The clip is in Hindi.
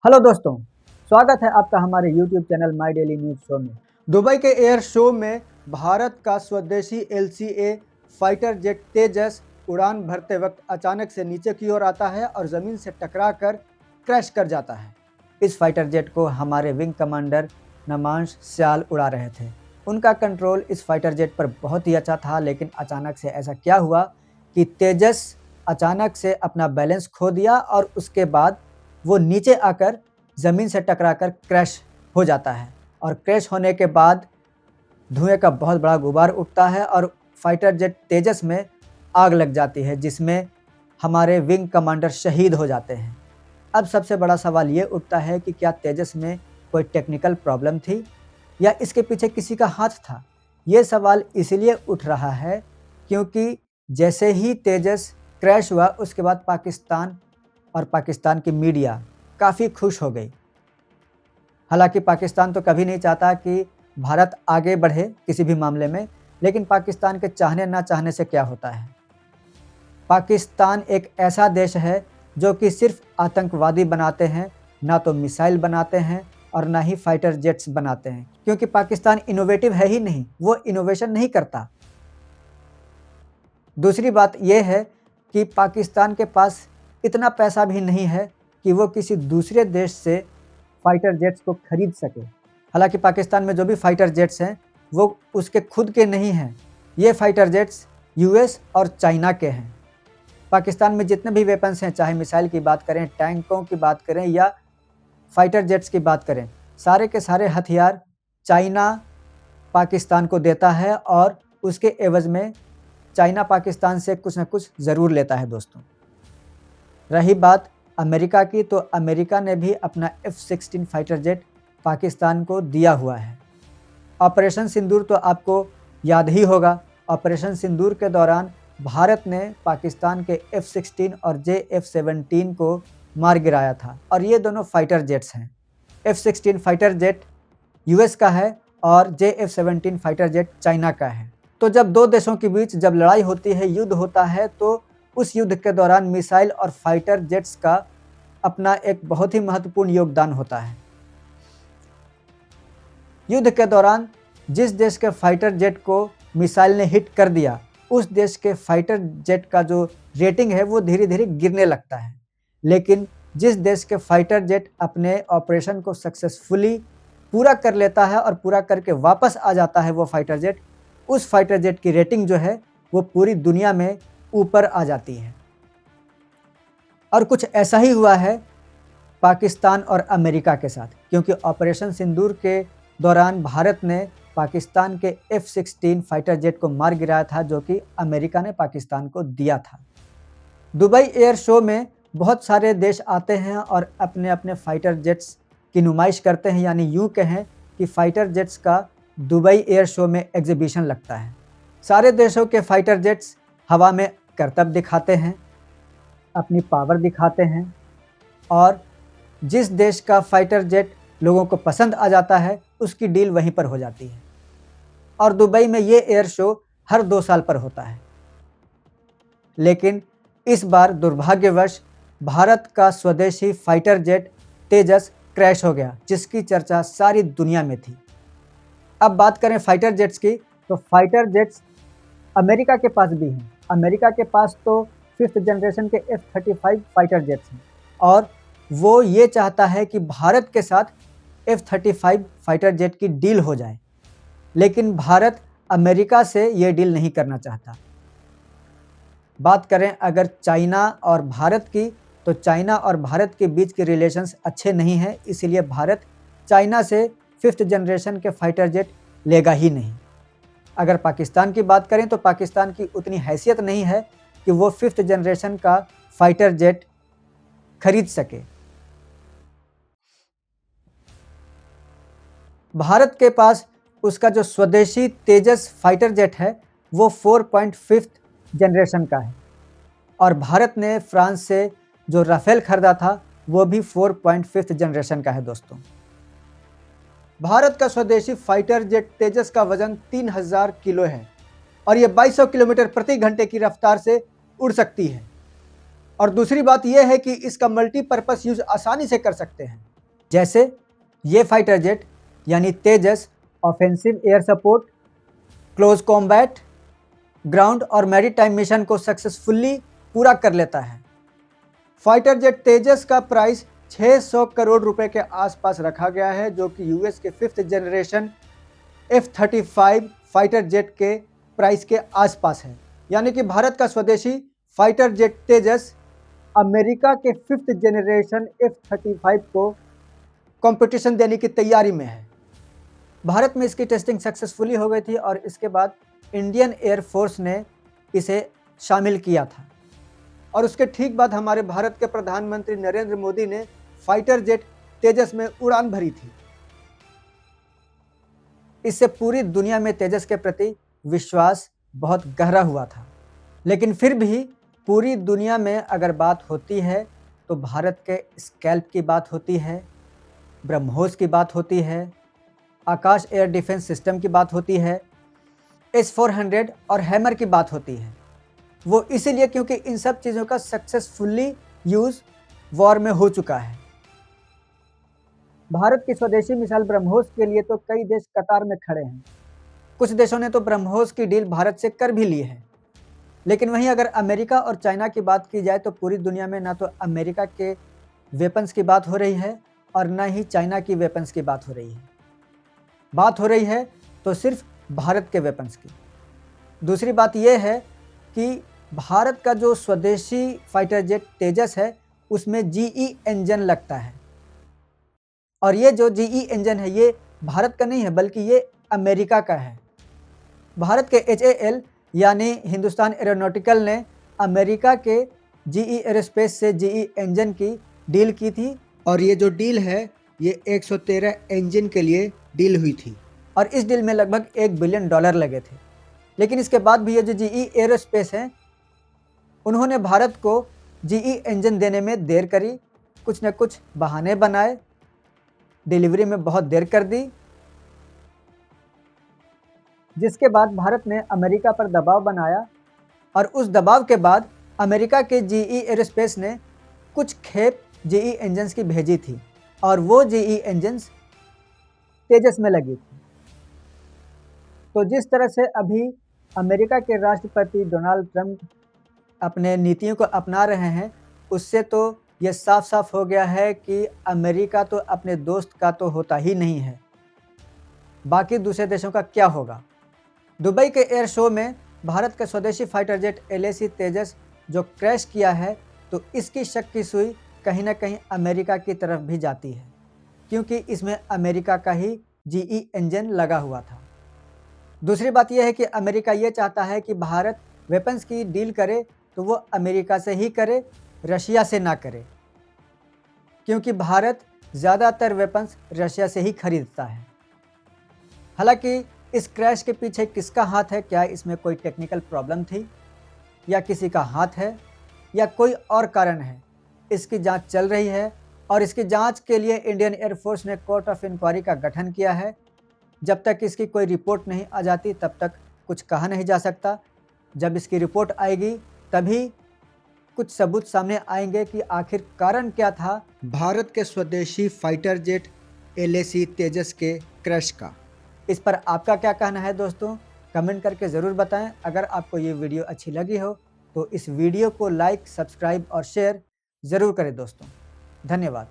हेलो दोस्तों, स्वागत है आपका हमारे YouTube channel my daily news show में। दुबई के एयर शो में भारत का स्वदेशी LCA फाइटर जेट तेजस उड़ान भरते वक्त अचानक से नीचे की ओर आता है और ज़मीन से टकराकर क्रैश कर जाता है। इस फाइटर जेट को हमारे विंग कमांडर नमांश स्याल उड़ा रहे थे। उनका कंट्रोल इस फाइटर जेट पर बहुत ही अच्छा था, लेकिन अचानक से ऐसा क्या हुआ कि तेजस अचानक से अपना बैलेंस खो दिया और उसके बाद वो नीचे आकर ज़मीन से टकराकर क्रैश हो जाता है और क्रैश होने के बाद धुएँ का बहुत बड़ा गुबार उठता है और फाइटर जेट तेजस में आग लग जाती है, जिसमें हमारे विंग कमांडर शहीद हो जाते हैं। अब सबसे बड़ा सवाल ये उठता है कि क्या तेजस में कोई टेक्निकल प्रॉब्लम थी या इसके पीछे किसी का हाथ था? ये सवाल इसलिए उठ रहा है क्योंकि जैसे ही तेजस क्रैश हुआ उसके बाद पाकिस्तान और पाकिस्तान की मीडिया काफ़ी खुश हो गई। हालाँकि पाकिस्तान तो कभी नहीं चाहता कि भारत आगे बढ़े किसी भी मामले में, लेकिन पाकिस्तान के चाहने ना चाहने से क्या होता है। पाकिस्तान एक ऐसा देश है जो कि सिर्फ़ आतंकवादी बनाते हैं, ना तो मिसाइल बनाते हैं और ना ही फाइटर जेट्स बनाते हैं, क्योंकि पाकिस्तान इनोवेटिव है ही नहीं, वो इनोवेशन नहीं करता। दूसरी बात ये है कि पाकिस्तान के पास इतना पैसा भी नहीं है कि वो किसी दूसरे देश से फाइटर जेट्स को खरीद सके। हालांकि पाकिस्तान में जो भी फाइटर जेट्स हैं वो उसके खुद के नहीं हैं, ये फाइटर जेट्स यूएस और चाइना के हैं। पाकिस्तान में जितने भी वेपन्स हैं, चाहे मिसाइल की बात करें, टैंकों की बात करें या फाइटर जेट्स की बात करें, सारे के सारे हथियार चाइना पाकिस्तान को देता है और उसके एवज़ में चाइना पाकिस्तान से कुछ न कुछ ज़रूर लेता है दोस्तों। रही बात अमेरिका की, तो अमेरिका ने भी अपना F-16 फाइटर जेट पाकिस्तान को दिया हुआ है। ऑपरेशन सिंदूर तो आपको याद ही होगा। ऑपरेशन सिंदूर के दौरान भारत ने पाकिस्तान के F-16 और JF-17 को मार गिराया था और ये दोनों फाइटर जेट्स हैं। F-16 फाइटर जेट यूएस का है और JF-17 फाइटर जेट चाइना का है। तो जब दो देशों के बीच जब लड़ाई होती है, युद्ध होता है, तो उस युद्ध के दौरान मिसाइल और फाइटर जेट्स का अपना एक बहुत ही महत्वपूर्ण योगदान होता है। युद्ध के दौरान जिस देश के फाइटर जेट को मिसाइल ने हिट कर दिया, उस देश के फाइटर जेट का जो रेटिंग है वो धीरे धीरे गिरने लगता है। लेकिन जिस देश के फाइटर जेट अपने ऑपरेशन को सक्सेसफुली पूरा कर लेता है और पूरा करके वापस आ जाता है वो फाइटर जेट, उस फाइटर जेट की रेटिंग जो है वो पूरी दुनिया में ऊपर आ जाती है। और कुछ ऐसा ही हुआ है पाकिस्तान और अमेरिका के साथ, क्योंकि ऑपरेशन सिंदूर के दौरान भारत ने पाकिस्तान के F-16 फाइटर जेट को मार गिराया था, जो कि अमेरिका ने पाकिस्तान को दिया था। दुबई एयर शो में बहुत सारे देश आते हैं और अपने अपने फाइटर जेट्स की नुमाइश करते हैं, यानी यूँ कहें कि फाइटर जेट्स का दुबई एयर शो में एग्जीबिशन लगता है। सारे देशों के फाइटर जेट्स हवा में करतब दिखाते हैं, अपनी पावर दिखाते हैं और जिस देश का फाइटर जेट लोगों को पसंद आ जाता है उसकी डील वहीं पर हो जाती है। और दुबई में ये एयर शो हर 2 साल पर होता है। लेकिन इस बार दुर्भाग्यवश भारत का स्वदेशी फाइटर जेट तेजस क्रैश हो गया, जिसकी चर्चा सारी दुनिया में थी। अब बात करें फाइटर जेट्स की, तो फाइटर जेट्स अमेरिका के पास भी हैं। अमेरिका के पास तो 5th जनरेशन के F-35 फाइटर जेट्स हैं और वो ये चाहता है कि भारत के साथ F-35 फाइटर जेट की डील हो जाए, लेकिन भारत अमेरिका से ये डील नहीं करना चाहता। बात करें अगर चाइना और भारत की, तो चाइना और भारत के बीच के रिलेशंस अच्छे नहीं हैं, इसीलिए भारत चाइना से 5th जनरेशन के फाइटर जेट लेगा ही नहीं। अगर पाकिस्तान की बात करें तो पाकिस्तान की उतनी हैसियत नहीं है कि वो 5th जनरेशन का फाइटर जेट खरीद सके। भारत के पास उसका जो स्वदेशी तेजस फाइटर जेट है वो 4.5th जनरेशन का है और भारत ने फ्रांस से जो राफेल खरीदा था वो भी 4.5th जनरेशन का है दोस्तों। भारत का स्वदेशी फाइटर जेट तेजस का वजन 3000 किलो है और ये 2200 किलोमीटर प्रति घंटे की रफ्तार से उड़ सकती है। और दूसरी बात यह है कि इसका मल्टीपर्पस यूज आसानी से कर सकते हैं। जैसे ये फाइटर जेट यानी Tejas offensive air support, close combat, ground और मैरीटाइम मिशन को सक्सेसफुली पूरा कर लेता है। फाइटर जेट तेजस का प्राइस 600 करोड़ रुपए के आसपास रखा गया है, जो कि यूएस के 5th generation F-35 fighter jet के प्राइस के आसपास है। यानी कि भारत का स्वदेशी फाइटर जेट तेजस अमेरिका के 5th जनरेशन F-35 को कंपटीशन देने की तैयारी में है। भारत में इसकी टेस्टिंग सक्सेसफुली हो गई थी और इसके बाद इंडियन एयरफोर्स ने इसे शामिल किया था और उसके ठीक बाद हमारे भारत के प्रधानमंत्री नरेंद्र मोदी ने फाइटर जेट तेजस में उड़ान भरी थी। इससे पूरी दुनिया में तेजस के प्रति विश्वास बहुत गहरा हुआ था। लेकिन फिर भी पूरी दुनिया में अगर बात होती है तो भारत के स्कैल्प की बात होती है, ब्रह्मोस की बात होती है, आकाश एयर डिफेंस सिस्टम की बात होती है, S-400 और हैमर की बात होती है। वो इसीलिए क्योंकि इन सब चीज़ों का सक्सेसफुली यूज़ वॉर में हो चुका है। भारत की स्वदेशी मिसाइल ब्रह्मोस के लिए तो कई देश कतार में खड़े हैं। कुछ देशों ने तो ब्रह्मोस की डील भारत से कर भी ली है। लेकिन वहीं अगर अमेरिका और चाइना की बात की जाए तो पूरी दुनिया में ना तो अमेरिका के वेपन्स की बात हो रही है और ना ही चाइना की वेपन्स की बात हो रही है। बात हो रही है तो सिर्फ भारत के वेपन्स की। दूसरी बात यह है कि भारत का जो स्वदेशी फाइटर जेट तेजस है उसमें GE इंजन लगता है और ये जो GE इंजन है ये भारत का नहीं है बल्कि ये अमेरिका का है। भारत के HAL यानी हिंदुस्तान एरोनॉटिकल ने अमेरिका के GE एरोस्पेस से GE इंजन की डील की थी और ये जो डील है ये 113 इंजन के लिए डील हुई थी और इस डील में लगभग $1 बिलियन लगे थे। लेकिन इसके बाद भी ये जो GE एरोस्पेस है उन्होंने भारत को GE इंजन देने में देर करी, कुछ न कुछ बहाने बनाए, डिलीवरी में बहुत देर कर दी, जिसके बाद भारत ने अमेरिका पर दबाव बनाया और उस दबाव के बाद अमेरिका के GE एरोस्पेस ने कुछ खेप GE इंजन्स की भेजी थी और वो GE इंजन्स तेजस में लगी थी। तो जिस तरह से अभी अमेरिका के राष्ट्रपति डोनाल्ड ट्रंप अपने नीतियों को अपना रहे हैं उससे तो ये साफ साफ हो गया है कि अमेरिका तो अपने दोस्त का तो होता ही नहीं है, बाकी दूसरे देशों का क्या होगा। दुबई के एयर शो में भारत के स्वदेशी फाइटर जेट LAC तेजस जो क्रैश किया है तो इसकी शक की सुई कहीं ना कहीं अमेरिका की तरफ भी जाती है क्योंकि इसमें अमेरिका का ही GE इंजन लगा हुआ था। दूसरी बात यह है कि अमेरिका ये चाहता है कि भारत वेपन्स की डील करे तो वो अमेरिका से ही करे, रशिया से ना करे, क्योंकि भारत ज़्यादातर वेपन्स रशिया से ही खरीदता है। हालांकि इस क्रैश के पीछे किसका हाथ है, क्या इसमें कोई टेक्निकल प्रॉब्लम थी या किसी का हाथ है या कोई और कारण है, इसकी जांच चल रही है और इसकी जांच के लिए इंडियन एयरफोर्स ने कोर्ट ऑफ इंक्वायरी का गठन किया है। जब तक इसकी कोई रिपोर्ट नहीं आ जाती तब तक कुछ कहा नहीं जा सकता। जब इसकी रिपोर्ट आएगी तभी कुछ सबूत सामने आएंगे कि आखिर कारण क्या था भारत के स्वदेशी फाइटर जेट LAC तेजस के क्रैश का। इस पर आपका क्या कहना है दोस्तों, कमेंट करके ज़रूर बताएं। अगर आपको ये वीडियो अच्छी लगी हो तो इस वीडियो को लाइक, सब्सक्राइब और शेयर ज़रूर करें दोस्तों। धन्यवाद।